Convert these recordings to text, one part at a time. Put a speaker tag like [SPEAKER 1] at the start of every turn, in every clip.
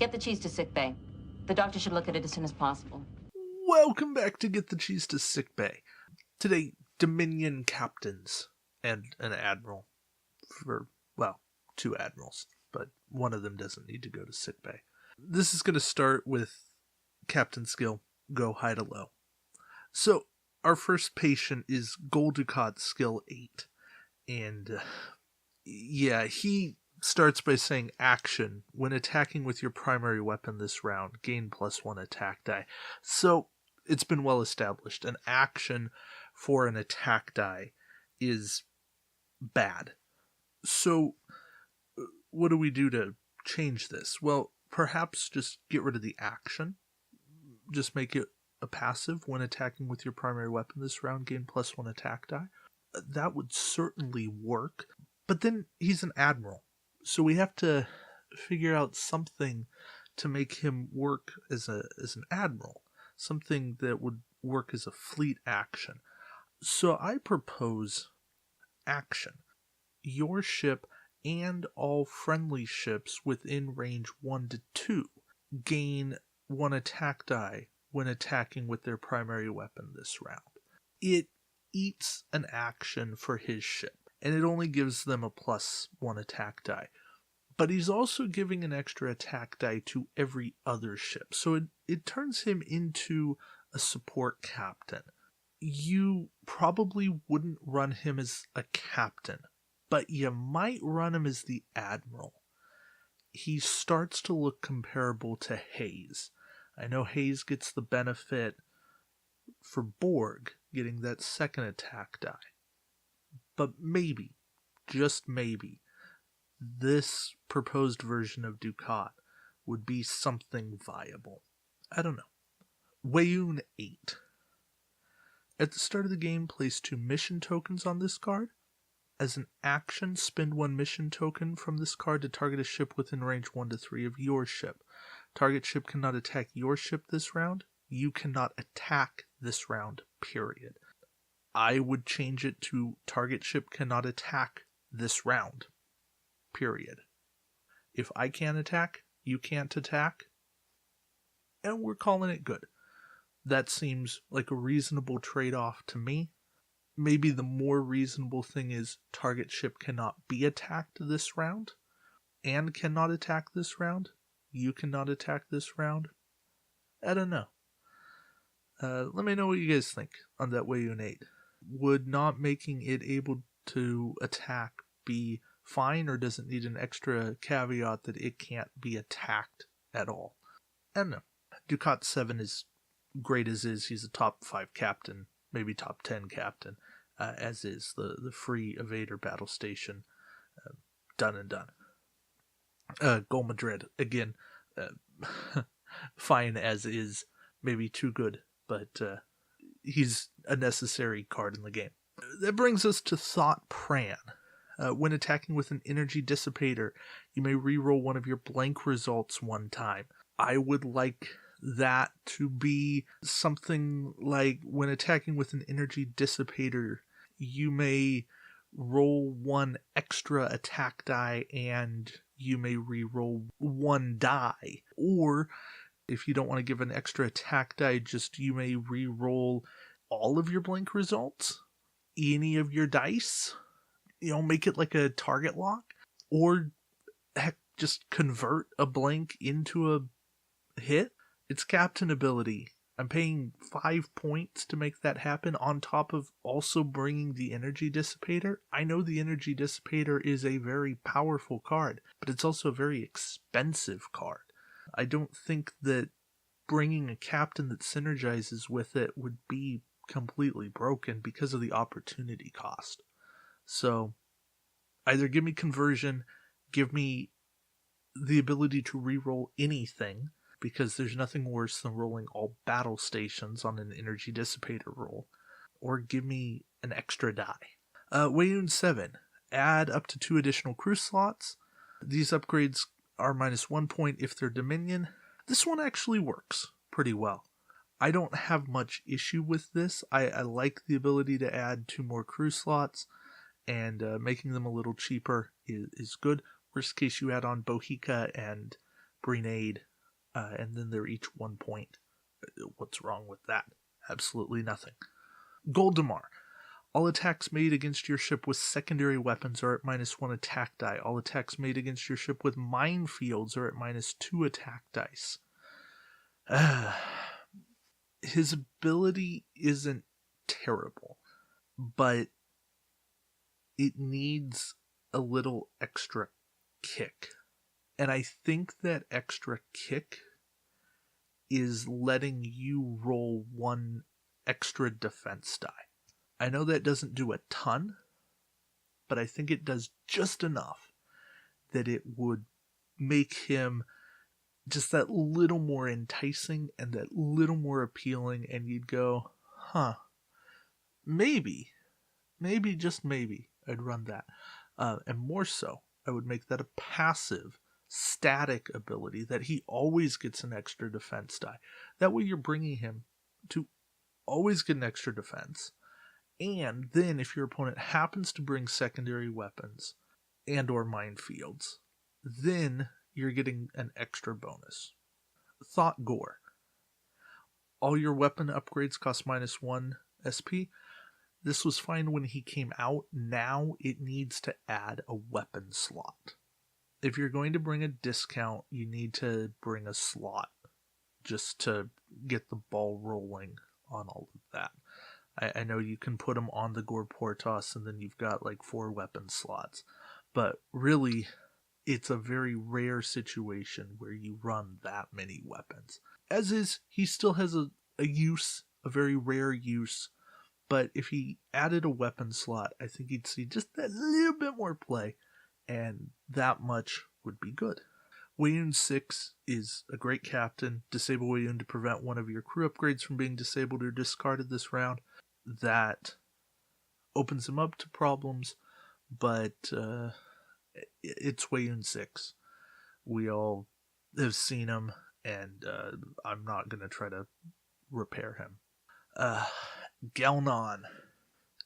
[SPEAKER 1] Get the cheese to Sickbay. The doctor should look at it as soon as possible.
[SPEAKER 2] Welcome back to Get the Cheese to Sickbay. Today, Dominion captains and an admiral. Well, 2 admirals, but one of them doesn't need to go to sickbay. This is going to start with Captain skill, go high to low. So, our first patient is Dukat skill 8. And, he starts by saying action. When attacking with your primary weapon this round, gain +1 attack die. So, it's been well established. An action for an attack die is bad. So, what do we do to change this? Well, perhaps just get rid of the action. Just make it a passive. When attacking with your primary weapon this round, gain +1 attack die. That would certainly work. But then he's an admiral. So we have to figure out something to make him work as an admiral. Something that would work as a fleet action. So I propose action. Your ship and all friendly ships within range 1 to 2 gain 1 attack die when attacking with their primary weapon this round. It eats an action for his ship, and it only gives them a +1 attack die. But he's also giving an extra attack die to every other ship, so it turns him into a support captain. You probably wouldn't run him as a captain, but you might run him as the admiral. He starts to look comparable to Chese. I know Chese gets the benefit for Borg, getting that 2nd attack die. But maybe, just maybe, this proposed version of Dukat would be something viable. I don't know. Weyoun 8. At the start of the game, place 2 mission tokens on this card. As an action, spend 1 mission token from this card to target a ship within range 1 to 3 of your ship. Target ship cannot attack your ship this round. You cannot attack this round, period. I would change it to target ship cannot attack this round, period. If I can't attack, you can't attack, and we're calling it good. That seems like a reasonable trade-off to me. Maybe the more reasonable thing is target ship cannot be attacked this round, and cannot attack this round. You cannot attack this round. I don't know. Let me know what you guys think on that Weyoun 8. Would not making it able to attack be fine, or does it need an extra caveat that it can't be attacked at all? I don't know. Dukat 7 is great as is. He's a top 5 captain, maybe top 10 captain, as is. The free evader battle station, done and done. Goal Madrid, again, fine as is, maybe too good, but he's a necessary card in the game. That brings us to Thought Pram. When attacking with an energy dissipator, you may reroll one of your blank results 1 time. I would like that to be something like, when attacking with an energy dissipator, you may roll 1 extra attack die and you may reroll 1 die. Or, if you don't want to give an extra attack die, just you may reroll all of your blank results, any of your dice. Make it like a target lock, or heck, just convert a blank into a hit. It's captain ability. I'm paying 5 points to make that happen, on top of also bringing the energy dissipator. I know the energy dissipator is a very powerful card, but it's also a very expensive card. I don't think that bringing a captain that synergizes with it would be completely broken because of the opportunity cost. So, either give me conversion, give me the ability to reroll anything, because there's nothing worse than rolling all battle stations on an energy dissipator roll, or give me an extra die. Weyoun 7. Add up to 2 additional crew slots. These upgrades are -1 point if they're Dominion. This one actually works pretty well. I don't have much issue with this. I like the ability to add 2 more crew slots, and making them a little cheaper is good. Worst case, you add on Bohica and Breen and then they're each 1 point. What's wrong with that? Absolutely nothing. Goldemar. All attacks made against your ship with secondary weapons are at -1 attack die. All attacks made against your ship with minefields are at -2 attack dice. His ability isn't terrible, but it needs a little extra kick. And I think that extra kick is letting you roll 1 extra defense die. I know that doesn't do a ton, but I think it does just enough that it would make him just that little more enticing and that little more appealing, and you'd go, maybe, just maybe, I'd run that. And more so, I would make that a passive, static ability that he always gets an extra defense die. That way you're bringing him to always get an extra defense. And then if your opponent happens to bring secondary weapons and or minefields, then you're getting an extra bonus. Thought Gore. All your weapon upgrades cost -1 SP. This was fine when he came out. Now it needs to add a weapon slot. If you're going to bring a discount, you need to bring a slot just to get the ball rolling on all of that. I know you can put them on the Gore Vortas and then you've got like 4 weapon slots. But really, it's a very rare situation where you run that many weapons. As is, he still has a use, a very rare use. But if he added a weapon slot, I think you'd see just that little bit more play. And that much would be good. Wayun 6 is a great captain. Disable Wayun to prevent one of your crew upgrades from being disabled or discarded this round. That opens him up to problems, but it's Wayun 6. We all have seen him, and I'm not going to try to repair him. Gelnon.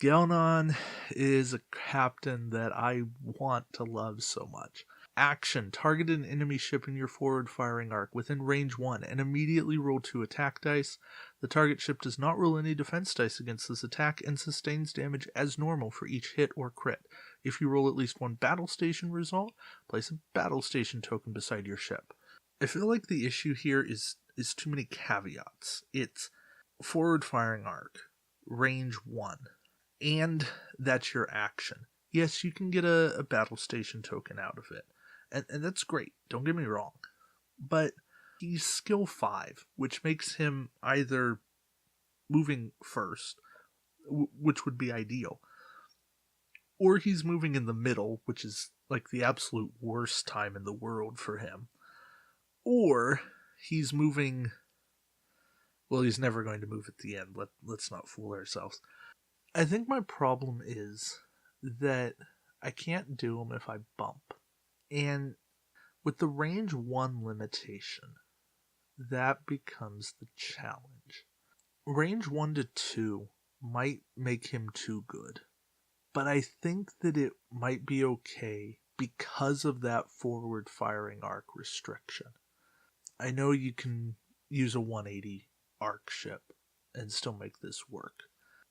[SPEAKER 2] Gelnon is a captain that I want to love so much. Action. Target an enemy ship in your forward firing arc within range 1 and immediately roll 2 attack dice. The target ship does not roll any defense dice against this attack and sustains damage as normal for each hit or crit. If you roll at least 1 battle station result, place a battle station token beside your ship. I feel like the issue here is too many caveats. It's forward firing arc, range 1, and that's your action. Yes, you can get a battle station token out of it. And that's great, don't get me wrong. But he's skill 5, which makes him either moving first, which would be ideal, or he's moving in the middle, which is like the absolute worst time in the world for him. Or he's moving... Well, he's never going to move at the end. Let's not fool ourselves. I think my problem is that I can't do him if I bump. And with the range 1 limitation, that becomes the challenge. Range 1 to 2 might make him too good, but I think that it might be okay because of that forward firing arc restriction. I know you can use a 180 arc ship and still make this work.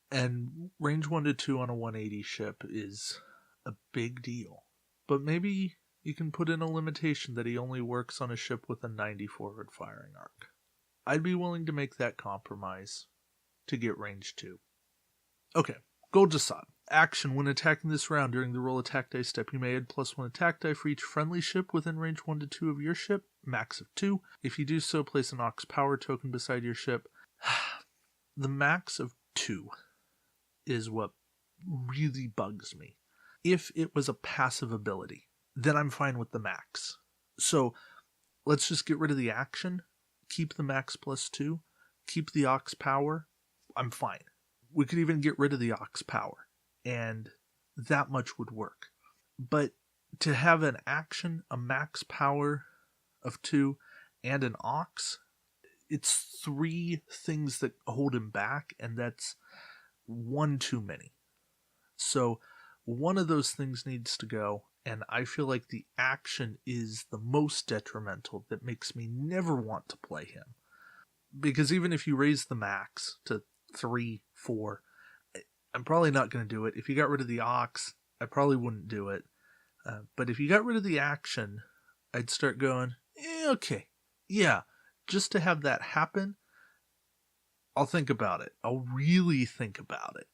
[SPEAKER 2] And range 1 to 2 on a 180 ship is a big deal. But maybe you can put in a limitation that he only works on a ship with a 90 forward firing arc. I'd be willing to make that compromise to get range 2. Okay, Goldesad. Action. When attacking this round during the roll attack die step, you may add +1 attack die for each friendly ship within range 1 to 2 of your ship, max of 2. If you do so, place an Ox power token beside your ship. The max of 2 is what really bugs me. If it was a passive ability, then I'm fine with the max. So let's just get rid of the action, keep the max +2, keep the Ox power. I'm fine. We could even get rid of the Ox power, and that much would work. But to have an action, a max power of 2, and an Ox, it's 3 things that hold him back, and that's 1 too many. So one of those things needs to go, and I feel like the action is the most detrimental that makes me never want to play him. Because even if you raise the max to 3, 4, I'm probably not going to do it. If you got rid of the Ox, I probably wouldn't do it. But if you got rid of the action, I'd start going, okay, yeah, just to have that happen, I'll think about it. I'll really think about it.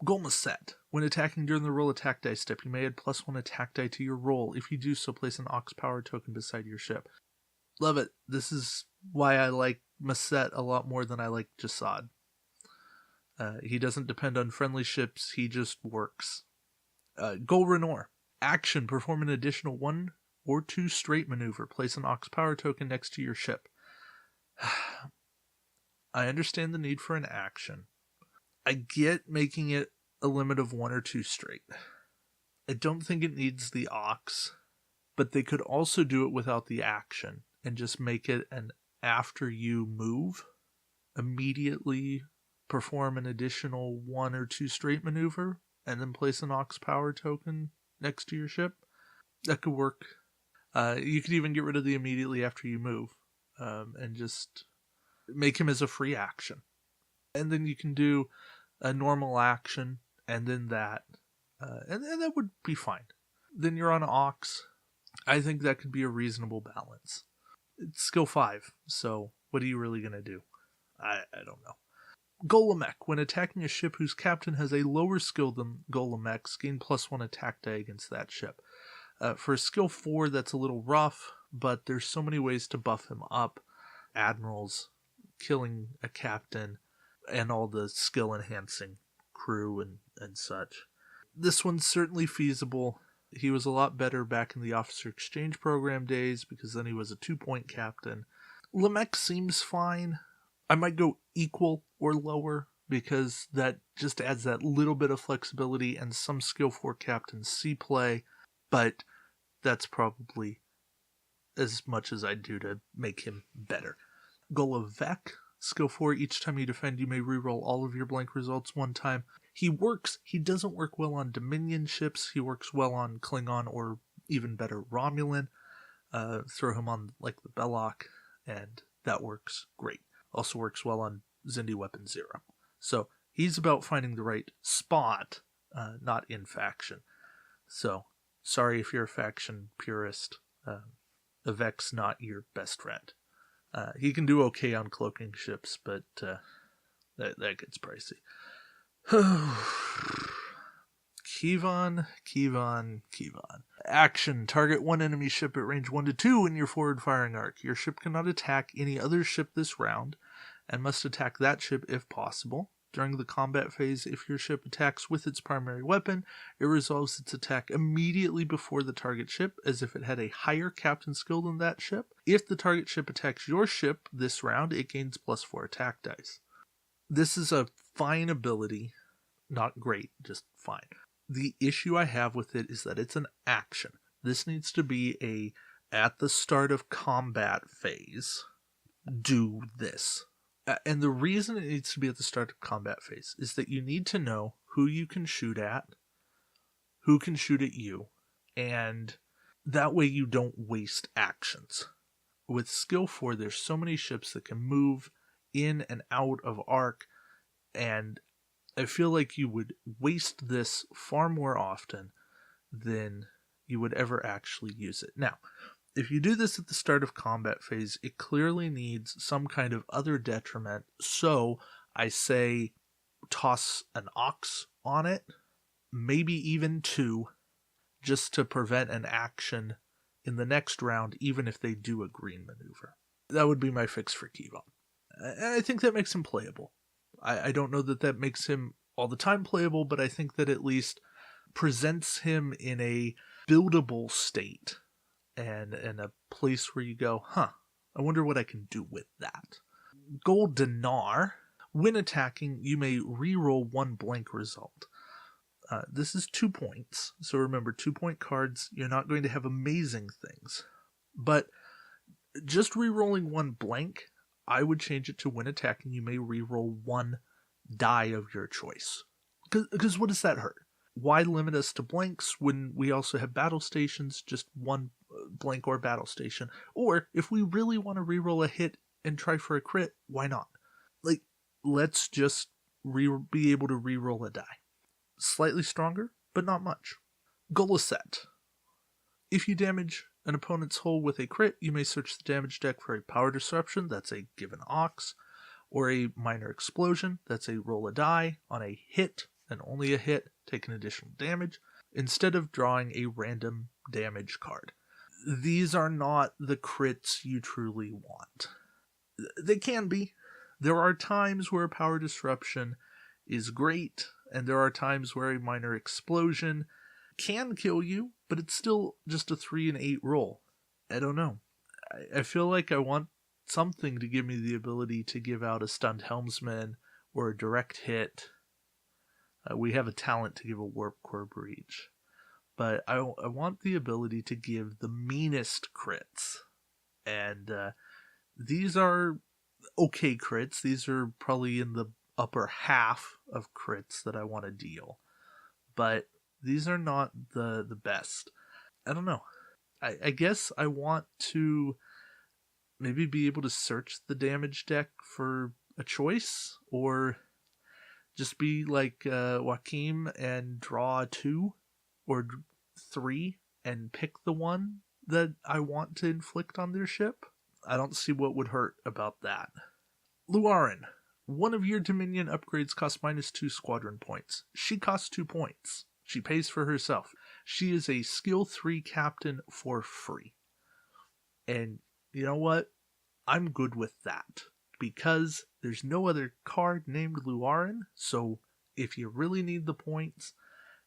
[SPEAKER 2] Moset. When attacking during the roll attack die step, you may add +1 attack die to your roll. If you do so, place an Ox power token beside your ship. Love it. This is why I like Moset a lot more than I like Chese. He doesn't depend on friendly ships, he just works. Goren. Action. Perform an additional 1 or 2 straight maneuver. Place an Ox power token next to your ship. I understand the need for an action. I get making it a limit of 1 or 2 straight. I don't think it needs the Ox, but they could also do it without the action and just make it an after you move, immediately perform an additional 1 or 2 straight maneuver, and then place an Ox power token next to your ship. That could work. You could even get rid of the immediately after you move, and just make him as a free action. And then you can do a normal action, and then that, and that would be fine. Then you're on Ox. I think that could be a reasonable balance. It's skill 5, so what are you really going to do? I don't know. Lemax. When attacking a ship whose captain has a lower skill than Lemax, gain +1 attack die against that ship. For skill 4, that's a little rough, but there's so many ways to buff him up. Admirals, killing a captain, and all the skill-enhancing crew and such. This one's certainly feasible. He was a lot better back in the Officer Exchange Program days, because then he was a 2-point captain. Lemax seems fine. I might go equal or lower, because that just adds that little bit of flexibility, and some skill 4 captains see play, but that's probably as much as I'd do to make him better. Vec. Skill 4, each time you defend, you may reroll all of your blank results 1 time. He works. He doesn't work well on Dominion ships. He works well on Klingon or even better Romulan. Throw him on like the Belloc, and that works great. Also works well on Xindi Weapon 0. So he's about finding the right spot, not in faction. So sorry if you're a faction purist. Vec's not your best friend. He can do okay on cloaking ships, but that gets pricey. Kevon. Action. Target 1 enemy ship at range 1 to 2 in your forward firing arc. Your ship cannot attack any other ship this round, and must attack that ship if possible. During the combat phase, if your ship attacks with its primary weapon, it resolves its attack immediately before the target ship, as if it had a higher captain skill than that ship. If the target ship attacks your ship this round, it gains +4 attack dice. This is a fine ability. Not great, just fine. The issue I have with it is that it's an action. This needs to be at the start of combat phase, do this. And the reason it needs to be at the start of combat phase is that you need to know who you can shoot at, who can shoot at you, and that way you don't waste actions. With skill 4, there's so many ships that can move in and out of arc, and I feel like you would waste this far more often than you would ever actually use it. Now, if you do this at the start of combat phase, it clearly needs some kind of other detriment, so I say toss an Ox on it, maybe even 2, just to prevent an action in the next round, even if they do a green maneuver. That would be my fix for Kevon. And I think that makes him playable. I don't know that makes him all the time playable, but I think that at least presents him in a buildable state, and in a place where you go, I wonder what I can do with that. Gold Dinar. When attacking, you may reroll 1 blank result. This is 2 points, so remember, 2-point cards, you're not going to have amazing things. But just rerolling 1 blank, I would change it to when attacking, you may reroll 1 die of your choice. Because what does that hurt? Why limit us to blanks when we also have battle stations, just one blank or battle station? Or if we really want to reroll a hit and try for a crit, why not? Like, let's just be able to reroll a die. Slightly stronger, but not much. Goal set. If you damage an opponent's hull with a crit, you may search the damage deck for a power disruption, that's a given ox, or a minor explosion, that's a roll a die. On a hit, and only a hit, take an additional damage, instead of drawing a random damage card. These are not the crits you truly want. They can be. There are times where a power disruption is great, and there are times where a minor explosion can kill you, but it's still just a 3 and 8 roll. I don't know. I feel like I want something to give me the ability to give out a stunned helmsman or a direct hit. We have a talent to give a warp core breach, but I want the ability to give the meanest crits, and these are okay crits. These are probably in the upper half of crits that I want to deal, but these are not the best. I don't know. I guess I want to maybe be able to search the damage deck for a choice, or just be like Joachim and draw 2 or 3 and pick the one that I want to inflict on their ship. I don't see what would hurt about that. Luarin. One of your Dominion upgrades costs -2 squadron points. She costs 2 points. She pays for herself. She is a skill 3 captain for free. And you know what? I'm good with that, because there's no other card named Luarin, so if you really need the points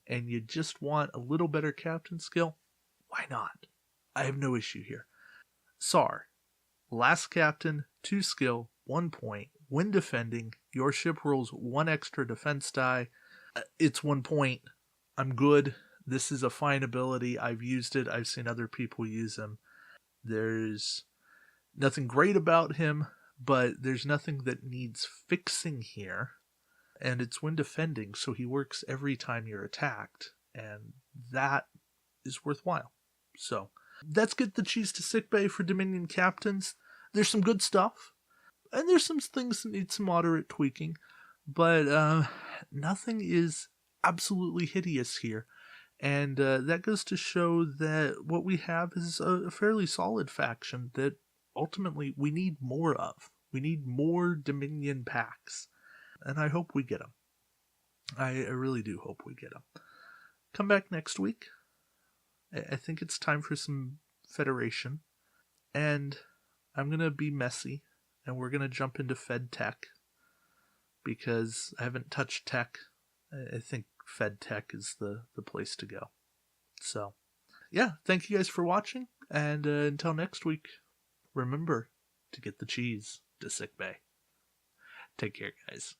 [SPEAKER 2] and you just want a little better captain skill, why not? I have no issue here. Sar. Last captain, 2 skill, 1 point. When defending, your ship rolls 1 extra defense die. It's 1 point. I'm good. This is a fine ability. I've used it. I've seen other people use him. There's nothing great about him, but there's nothing that needs fixing here. And it's when defending, so he works every time you're attacked. And that is worthwhile. So, let's get the Chese to Sickbay for Dominion captains. There's some good stuff, and there's some things that need some moderate tweaking, but nothing is absolutely hideous here. And that goes to show that what we have is a fairly solid faction that ultimately we need more of. We need more Dominion packs, and I hope we get them. I really do hope we get them. Come back next week. I think it's time for some Federation, and I'm going to be messy, and we're going to jump into Fed Tech, because I haven't touched tech. I think Fed Tech is the place to go. So, yeah, thank you guys for watching, and until next week, remember to get the Chese to Sickbay. Take care, guys.